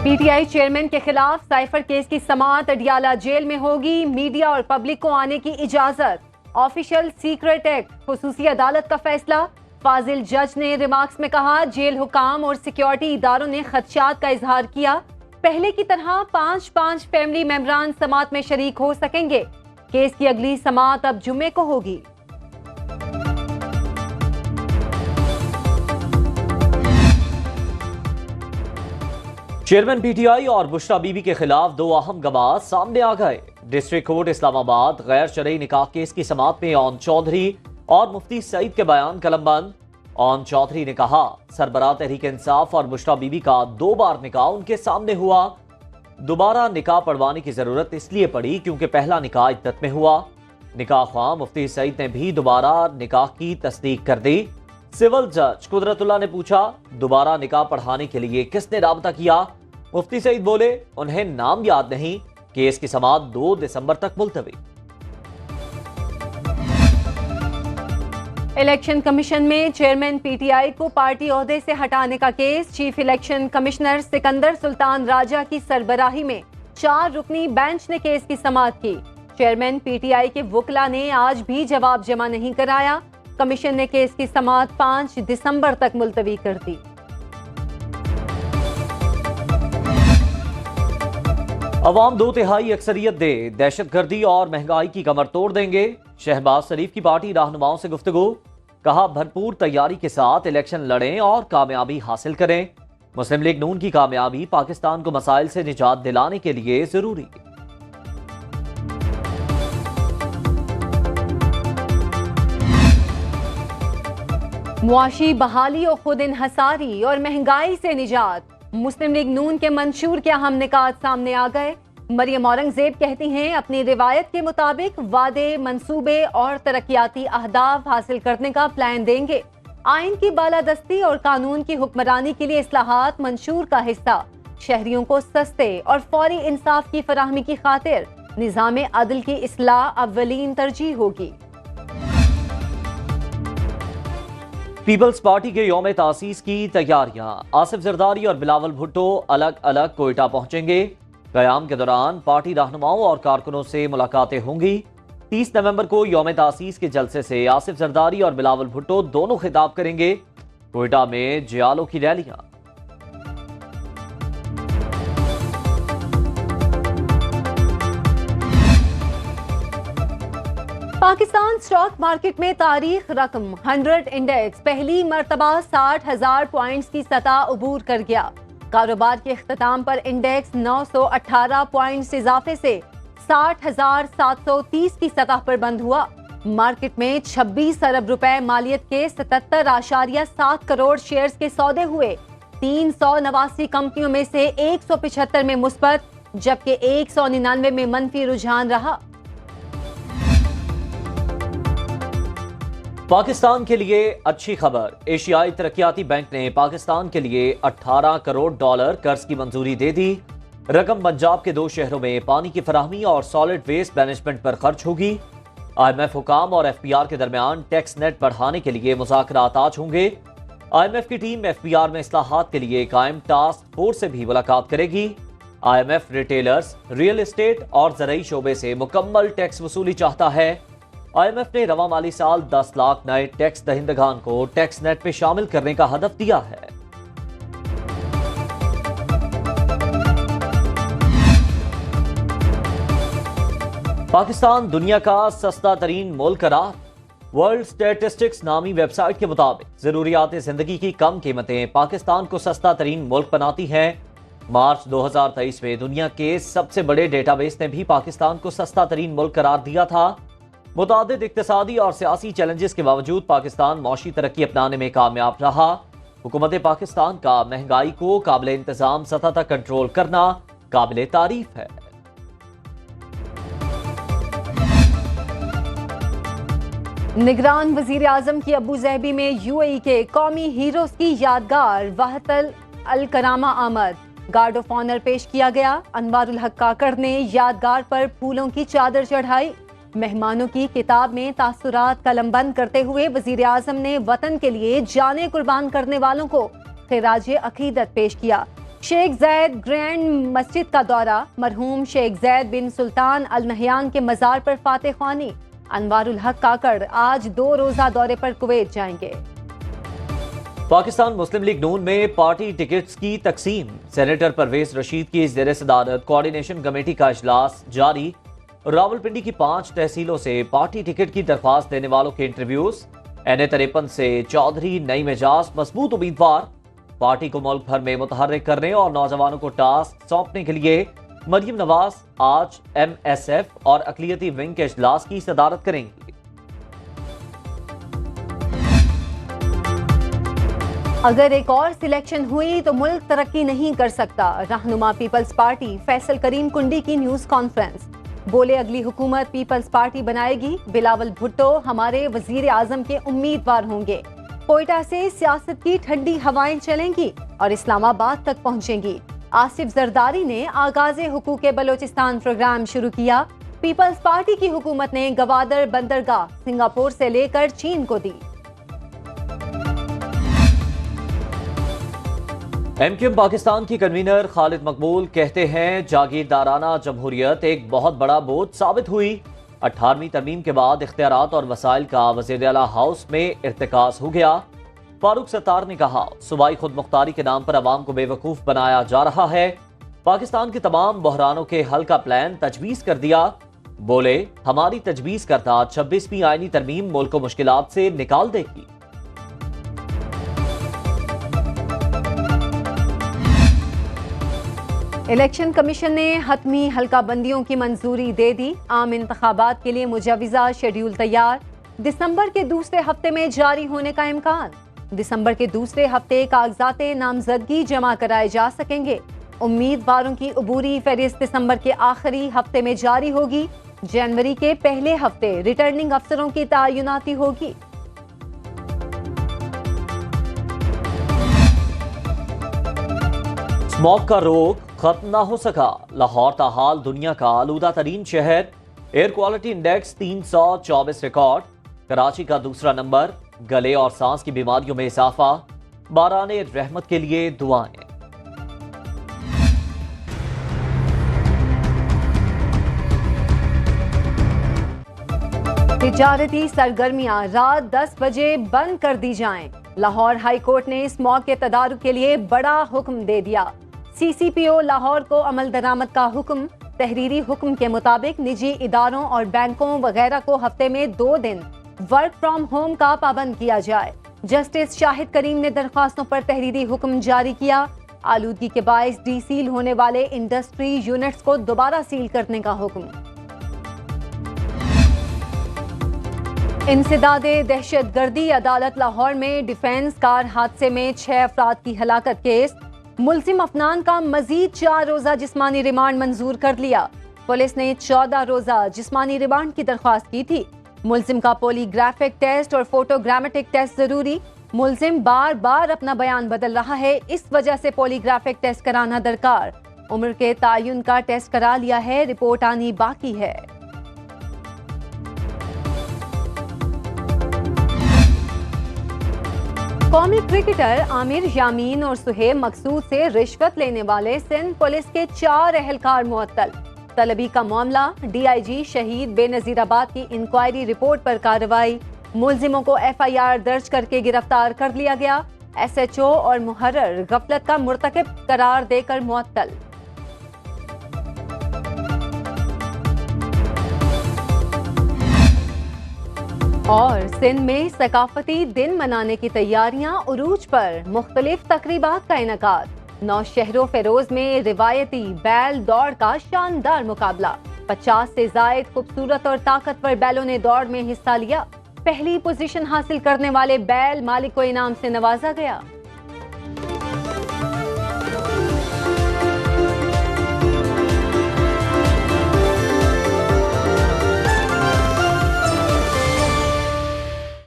PTI chairman के खिलाफ cipher case की समाअत अडियाला जेल में होगी। मीडिया और पब्लिक को आने की इजाजत। ऑफिशियल सीक्रेट एक्ट खुसूसी अदालत का फैसला। फाजिल जज ने रिमार्क्स में कहा, जेल हुकाम और सिक्योरिटी इदारों ने खदशात का इजहार किया। पहले की तरह 5-5 फैमिली मेंबरान समाअत में शरीक हो सकेंगे। केस की अगली समाअत अब जुम्मे को होगी। चेयरमैन पीटीआई और बुशरा बीबी के खिलाफ दो अहम गवाह सामने आ गए। डिस्ट्रिक्ट कोर्ट इस्लामाबाद गैर शरई निकाह केस की समाअत में ओन चौधरी और मुफ्ती सईद के बयान कलमबंद। ओन चौधरी ने कहा, सरबराह तहरीक इंसाफ और बुशरा बीबी का 2 बार निकाह उनके सामने हुआ। दोबारा निकाह पढ़वाने की जरूरत इसलिए पड़ी क्योंकि पहला निकाह इद्दत में हुआ। निकाह ख्वाह मुफ्ती सईद ने भी दोबारा निकाह की तस्दीक कर दी। सिविल जज कुदरतुल्लाह ने पूछा, दोबारा निकाह पढ़ाने के लिए किसने राबता किया? मुफ्ती सईद बोले, उन्हें नाम याद नहीं। केस की समाअत 2 दिसंबर तक मुलतवी। इलेक्शन कमीशन में चेयरमैन पीटीआई को पार्टी ओहदे से हटाने का केस। Chief election commissioner Sikandar Sultan Raja की सरबराही में 4 रुकनी बेंच ने केस की समाअत की। चेयरमैन पीटीआई के वुकला ने आज भी जवाब जमा नहीं कराया। कमीशन ने केस की समाअत 5 दिसंबर तक मुलतवी कर दी। अवाम 2/3 अक्सरियत दे, दहशतगर्दी और महंगाई की कमर तोड़ देंगे। शहबाज शरीफ की पार्टी रहनुमाओं से गुफ्तगू। कहा, भरपूर तैयारी के साथ इलेक्शन लड़ें और कामयाबी हासिल करें। मुस्लिम लीग नून की कामयाबी पाकिस्तान को मसाइल से निजात दिलाने के लिए जरूरी। मुआशी बहाली और खुद इन्हसारी और महंगाई से निजात। मुस्लिम लीग नून के मंशूर के अहम निकात सामने आ गए। मरियम औरंगजेब कहती हैं, अपनी रिवायत के मुताबिक वादे, मंसूबे और तरक्याती अहदाफ हासिल करने का प्लान देंगे। आइन की बालादस्ती और कानून की हुक्मरानी के लिए इस्लाहात मंशूर का हिस्सा। शहरियों को सस्ते और फौरी इंसाफ की फराहमी की खातिर निज़ाम अदल की इस्लाह अव्वलीन तरजीह होगी। पीपल्स पार्टी के यौम तासीस की तैयारियां। आसिफ जरदारी और बिलावल भुट्टो अलग अलग कोयटा पहुंचेंगे। क़याम के दौरान पार्टी रहनुमाओं और कारकुनों से मुलाकातें होंगी। 30 नवंबर को यौम तासीस के जलसे से आसिफ जरदारी और बिलावल भुट्टो दोनों खिताब करेंगे। कोयटा में जियालों की रैलियां। पाकिस्तान स्टॉक मार्केट में तारीख रकम 100 इंडेक्स पहली मर्तबा 60,000 पॉइंट्स की सतह उबूर कर गया। कारोबार के इख्तिताम पर इंडेक्स 918 पॉइंट्स इजाफे से 60,730 की सतह पर बंद हुआ। मार्केट में 26 अरब रुपए मालियत के 77.7 करोड़ शेयर्स के सौदे हुए। 389 कंपनियों में से 175 में मुस्बत जबकि 199 में मनफी रुझान रहा। पाकिस्तान के लिए अच्छी खबर। एशियाई तरक्याती बैंक ने पाकिस्तान के लिए 18 करोड़ डॉलर कर्ज की मंजूरी दे दी। रकम पंजाब के 2 शहरों में पानी की फराहमी और सॉलिड वेस्ट मैनेजमेंट पर खर्च होगी। IMF हुकाम और FPR के दरमियान टैक्स नेट बढ़ाने के लिए मुज़ाकरात आज होंगे। IMF की टीम FPR में इस्लाहात के लिए कायम टास्क फोर्स से भी मुलाकात करेगी। IMF रिटेलर्स, रियल एस्टेट और ज़रई शोबे से मुकम्मल टैक्स वसूली चाहता है। IMF ने रवा माली साल 10 लाख नए टैक्स दहिंदगान को टैक्स नेट में शामिल करने का हदफ दिया है। पाकिस्तान दुनिया का सस्ता तरीन मुल्क करार। वर्ल्ड स्टैटिस्टिक्स नामी वेबसाइट के मुताबिक जरूरियात जिंदगी की कम कीमतें पाकिस्तान को सस्ता तरीन मुल्क बनाती हैं। मार्च 2023 में दुनिया के सबसे बड़े डेटाबेस ने भी पाकिस्तान को सस्ता तरीन मुल्क करार दिया था। मुतादिद इक्तिसादी और सियासी चैलेंजेस के बावजूद पाकिस्तान मौशी तरक्की अपनाने में कामयाब रहा। हुकूमत पाकिस्तान का महंगाई को काबिल इंतजाम सतह तक कंट्रोल करना काबिल तारीफ है। निगरान वजीर आजम की अबू ज़हबी में UAE के कौमी हीरोज की यादगार वाहतल अल करामा आमद। गार्ड ऑफ ऑनर पेश किया गया। अनवारुल हक काकड़ ने यादगार पर फूलों की चादर चढ़ाई। मेहमानों की किताब में तासुरात कलमबंद करते हुए वजीर आजम ने वतन के लिए जाने कुर्बान करने वालों को खिराज अकीदत पेश किया। शेख जैद ग्रैंड मस्जिद का दौरा, मरहूम शेख जैद बिन सुल्तान अल नहयान के मजार पर फातह ख्वानी। अनवारुल हक काकड़ आज 2 रोजा दौरे पर कुवैत जाएंगे। पाकिस्तान मुस्लिम लीग नून में पार्टी टिकट्स की तकसीम, सेनेटर परवेज रशीद की ज़ेर सदारत कोऑर्डिनेशन कमेटी का इजलास जारी। रावलपिंडी की 5 तहसीलों से पार्टी टिकट की दरख्वास्त देने वालों के इंटरव्यूज। NA-53 से चौधरी नई मिजाज मजबूत उम्मीदवार। पार्टी को मुल्क भर में मुतहर्रिक करने और नौजवानों को टास्क सौंपने के लिए मरियम नवाज आज MSF और अकलियती विंग के इजलास की सदारत करेंगी। अगर एक और सिलेक्शन हुई तो मुल्क तरक्की नहीं कर सकता, रहनुमा पीपल्स पार्टी फैसल करीम कुंडी की न्यूज कॉन्फ्रेंस। बोले अगली हुकूमत पीपल्स पार्टी बनाएगी, बिलावल भुट्टो हमारे वजीर आजम के उम्मीदवार होंगे। कोयटा से सियासत की ठंडी हवाएं चलेंगी और इस्लामाबाद तक पहुंचेंगी। आसिफ जरदारी ने आगाज़े हुकूक बलोचिस्तान प्रोग्राम शुरू किया। पीपल्स पार्टी की हुकूमत ने गवादर बंदरगाह सिंगापुर से लेकर चीन को दी। MQM पाकिस्तान की कन्वीनर खालिद मकबूल कहते हैं जागीरदाराना जमहूरियत एक बहुत बड़ा बोझ साबित हुई। 18वीं तरमीम के बाद इख्तियारात और वसाइल का वज़ीर आला हाउस में इर्तिकाज़ हो गया। फारूक सत्तार ने कहा सूबाई खुद मुख्तारी के नाम पर अवाम को बेवकूफ़ बनाया जा रहा है। पाकिस्तान के तमाम बहरानों के हल का प्लान तजवीज़ कर दिया। बोले हमारी तजवीज़ करता 26वीं आईनी तरमीम मुल्क को मुश्किलात से निकाल देगी। इलेक्शन कमीशन ने हतमी हल्का बंदियों की मंजूरी दे दी। आम इंतखाबात के लिए मुजव्वज़ा शेड्यूल तैयार, दिसंबर के दूसरे हफ्ते में जारी होने का इम्कान। दिसंबर के दूसरे हफ्ते कागजाते नामजदगी जमा कराए जा सकेंगे। उम्मीदवारों की अबूरी फहरिस्त दिसंबर के आखिरी हफ्ते में जारी होगी। जनवरी के पहले हफ्ते रिटर्निंग अफसरों की तयनाती होगी। स्मॉग का रोग खत्म ना हो सका, लाहौर ताहाल दुनिया का आलूदा तरीन शहर। Air quality index 324 record. Karachi का दूसरा नंबर। गले और सांस की बीमारियों में इजाफा। बाराने रहमत के लिए दुआएं। तिजारती सरगर्मियां रात 10 बजे बंद कर दी जाएं। लाहौर हाई कोर्ट ने स्मॉग के तदारुक के लिए बड़ा हुक्म दे दिया। CCPO लाहौर को अमल दरामद का हुक्म। तहरीरी हुक्म के मुताबिक निजी इदारों और बैंकों वगैरह को हफ्ते में 2 दिन वर्क फ्रॉम होम का पाबंद किया जाए। जस्टिस शाहिद करीम ने दरख्वास्तों पर तहरीरी हुक्म जारी किया। आलूदगी के बायस डीसील होने वाले इंडस्ट्री यूनिट्स को दोबारा सील करने का हुक्म। इंसदादे दहशतगर्दी अदालत लाहौर में डिफेंस कार हादसे में 6 अफराद की हलाकत केस। मुल्जिम अफनान का मजीद 4 रोजा जिस्मानी रिमांड मंजूर कर लिया। पुलिस ने 14 रोजा जिस्मानी रिमांड की दरख्वास्त की थी। मुल्जिम का पॉलीग्राफिक टेस्ट और फोटोग्रामेटिक टेस्ट जरूरी। मुल्जिम बार बार अपना बयान बदल रहा है, इस वजह से पॉलीग्राफिक टेस्ट कराना दरकार। उम्र के तायुन का टेस्ट करा लिया है, रिपोर्ट आनी बाकी है। कौमी क्रिकेटर आमिर यामीन और सुहेब मकसूद से रिश्वत लेने वाले सिंध पुलिस के 4 एहलकार मुअत्तल। तलबी का मामला, DIG शहीद बेनजीराबाद की इंक्वायरी रिपोर्ट पर कार्रवाई। मुल्जिमों को FIR दर्ज करके गिरफ्तार कर लिया गया। SHO और मुहर्रर गफलत का मुर्तकिब करार देकर मुअत्तल। और सिंध में सकाफती दिन मनाने की तैयारियां उरूज पर। मुख्तलिफ तकरीबात का इनेकाद। 9 शहरों फेरोज में रिवायती बैल दौड़ का शानदार मुकाबला। 50 से जायद खूबसूरत और ताकतवर बैलों ने दौड़ में हिस्सा लिया। पहली पोजीशन हासिल करने वाले बैल मालिक को इनाम से नवाजा गया।